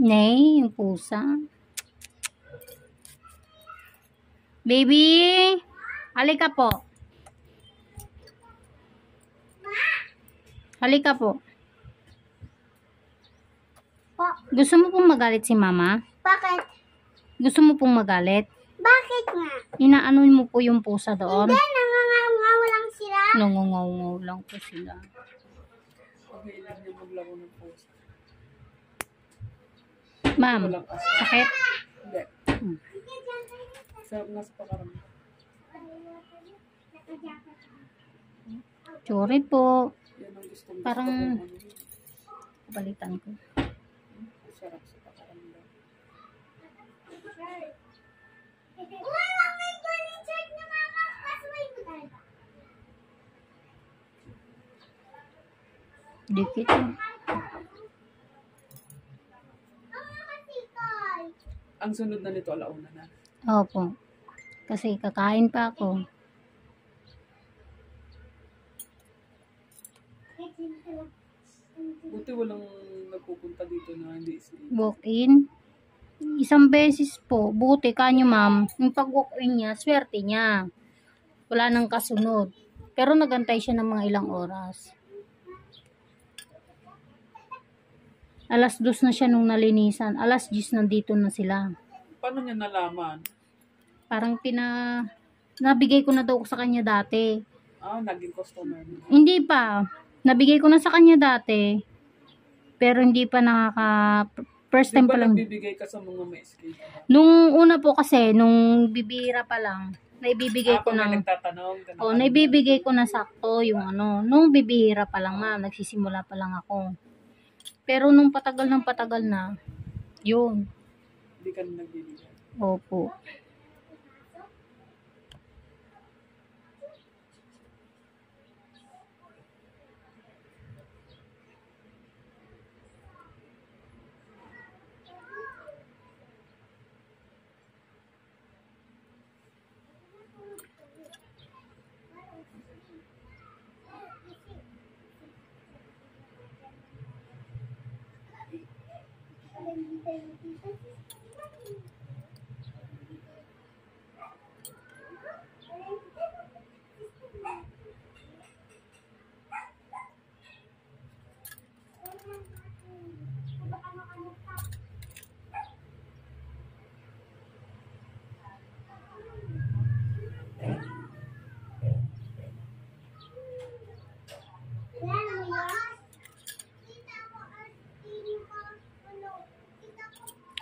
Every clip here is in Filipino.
Nay, yung pusa. Baby! Halika po. Halika po. Gusto mo pong magalit si mama? Bakit? Gusto mo pong magalit? Bakit nga? Inaano mo po yung pusa doon? Hindi, nangangaw lang sila. Nangungaw lang po sila. Okay lang niya maglaro ng pusa. Ma'am, sakit? Hindi. Sarap na sa pakaramdam. Sorry po. Yan ang gusto Parang balitan ko. Sarap sa pakaramdam. Wala may furniture na mama. Kasway mo talaga. Dikit. Ang sunod na nito, alauna na. Opo. Kasi kakain pa ako. Buti walang nagpupunta dito na hindi sleep. Walk-in. Isang beses po. Buti kanyo ma'am. Yung pag-walk-in niya, swerte niya. Wala nang kasunod. Pero nagantay siya ng mga ilang oras. Alas 2 na siya nung nalinisan. Alas 10 nandito na sila. Paano niya nalaman? Parang nabigay ko na daw sa kanya dati. Naging customer niya. Hindi pa. Nabigay ko na sa kanya dati. Pero hindi pa first time Di ba pa lang. nagbibigay ka sa mga may escape? Nung una po kasi, nung bibira pa lang, naibibigay ko Pag ng may nagtatanong. naibibigay ko na sakto yung nung bibihira pa lang ma'am, nagsisimula pa lang ako. Pero nung patagal na, yun. Hindi ka na nagbibigay. Opo.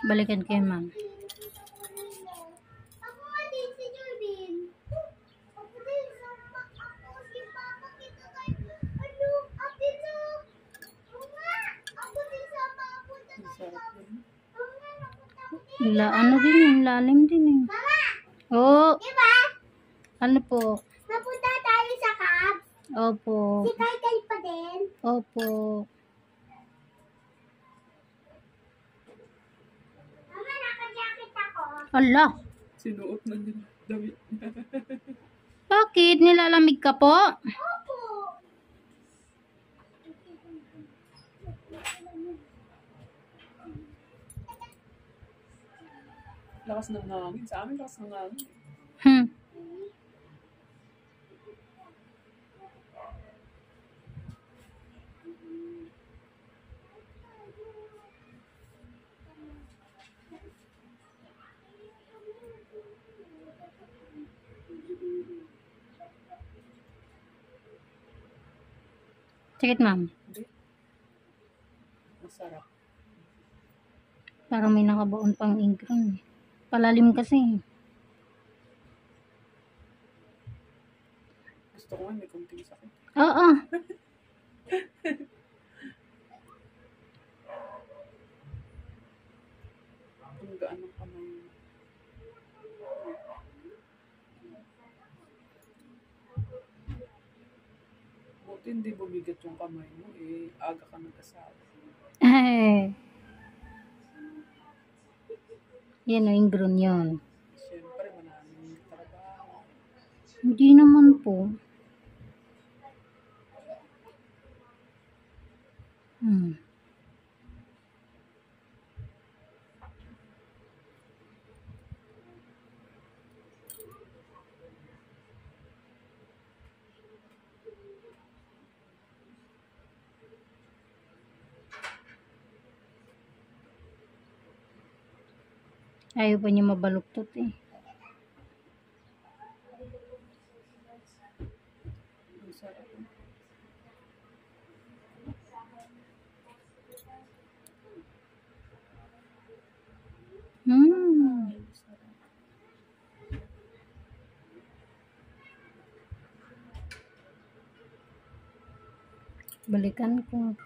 Balikan kayo ma'am. Ako nga din si Jordan. Ako din sa ako si Papa kita kay ate to. Oo nga. Ako din sa papunta Ang tayo. sarap yun. Oo nga, napunta ko din. Din yung lalim din eh. Mama, Oh, di ba? ano po? Napunta tayo sa Cubs. Opo. Si Kai pa din. Opo. Mama, naka-jacket ako. Ala, Sinuot na nila damit. bakit? Nilalamig ka po? Opo. Lakas ng hangin. Sa amin, lakas ng hangin. Hmm. Sakit ma'am. Hindi. Masarap. Parang may nakabaon pang ingkron. Palalim kasi. Gusto ko nga may kunting sakit. Oo. Ang gaan ng kamay mo. Buti hindi bumigat yung kamay mo. Aga ka nagkasabi. Ay. Yan o, ingron yun. Siyempre, maraming trabaho. Hindi naman po. Ayaw pa niya mabaluktot eh. Ang sarap. Hmm. Ang sarap. Balikan ko.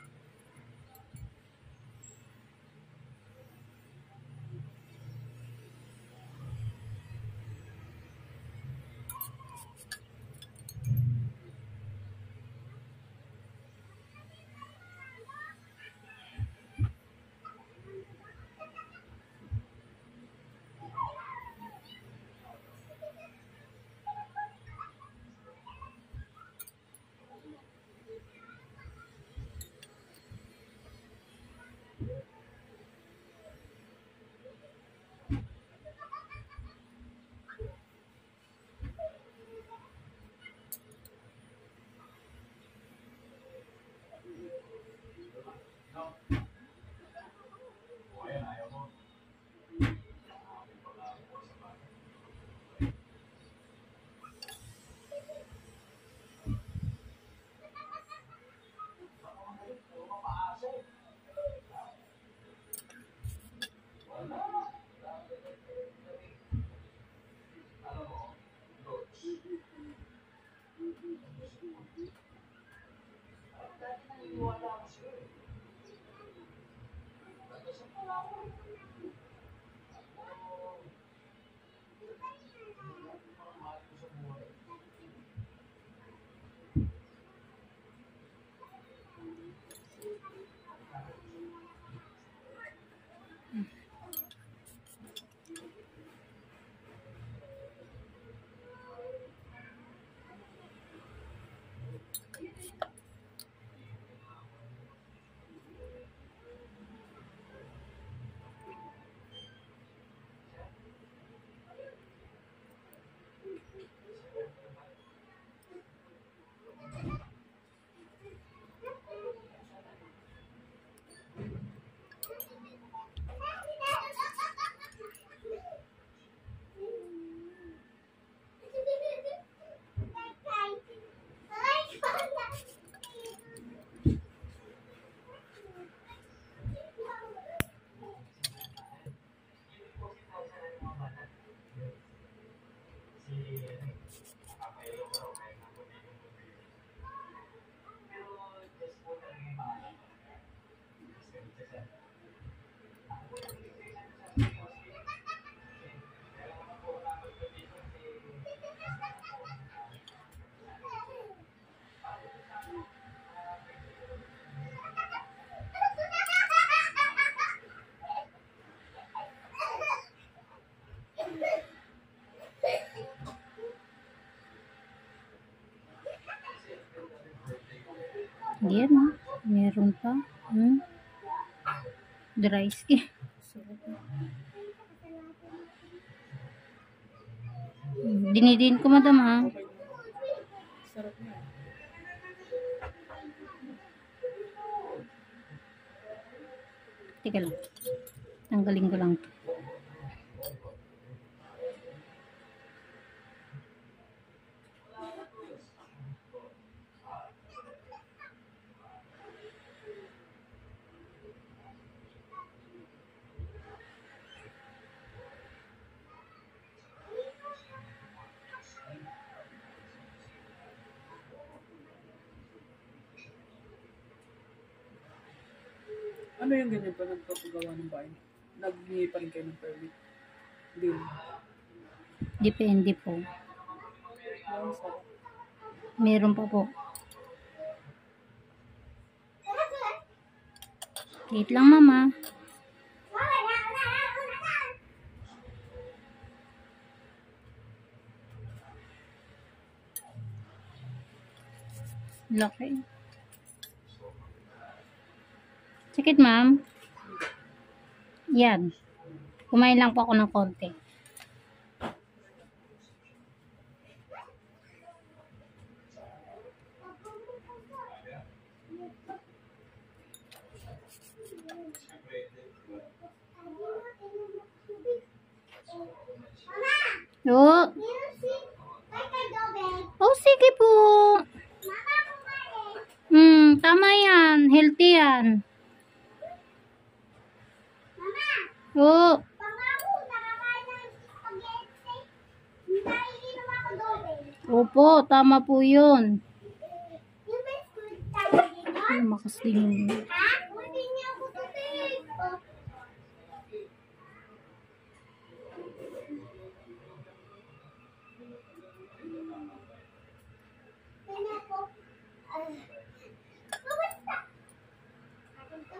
Yan oh. Meron pa. Dry skin. Sarap. Dinidin ko madam ha. Okay. Sarap na. Teka lang. Tanggalin ko lang to. Ano yung ganyan pa nagpapagawa ng bahay? Naghingi pa rin kayo ng permit? Hindi. Depende po. Ang sarap. Meron pa po. Wait lang mama. Laki. Sakit ma'am. Yan. Kumain lang po ako ng konti. Oh, Meron si Kay Dobel. oh sige po. Mama, kumain. Tama yan. Healthy yan. Mama, Oh, pangako, nakakain ng spaghetti. Naiinom ako Dobel. opo, tama po yun. Yung biscuit tayo din, no? Ay, makas din yun. Ha? Hindi niya ako tubig. Oh. Kanya ko. Kamusta? Akin ka?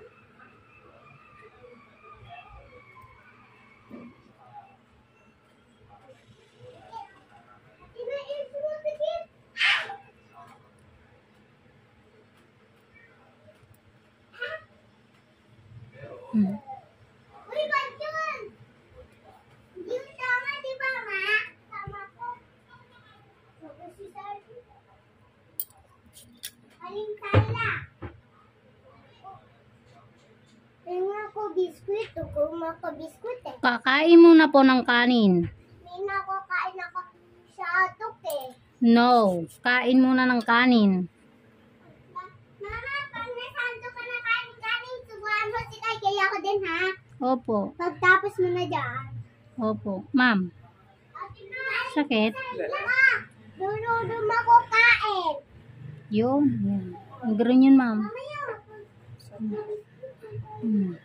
Inais mo tigit. Hmm. Uy, ba't yun? Yung tama, di ba, ma? Tama ko. Sabi si Sardi. Aling Kayla. Tingnan ako biskuit. Kung maka-biskuit eh. Kakain muna po ng kanin. Hindi na ako kain ako sa atok eh. No, kain muna ng kanin. Mama, pag nasanto ka na kanin, subuhan mo si Kay. Kaya ako din, ha? Opo, Pagtapos mo na dyan. opo. Ma'am, sakit? Mama, duludum ako kain. Yun, yun. Ang ganun yun, ma'am. Mamaya. Hmm.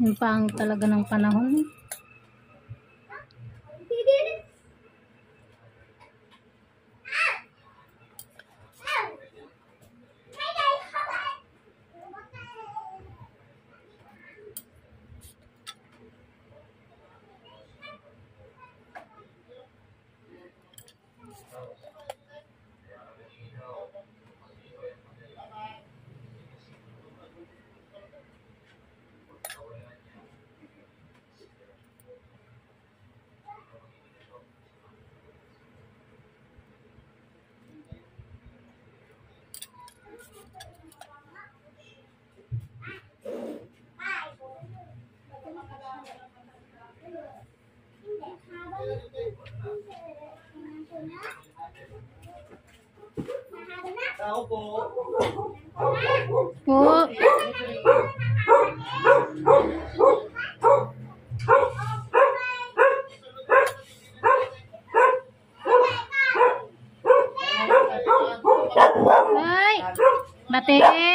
Yung pang talaga ng panahon. Tao po. Po, ay, bate.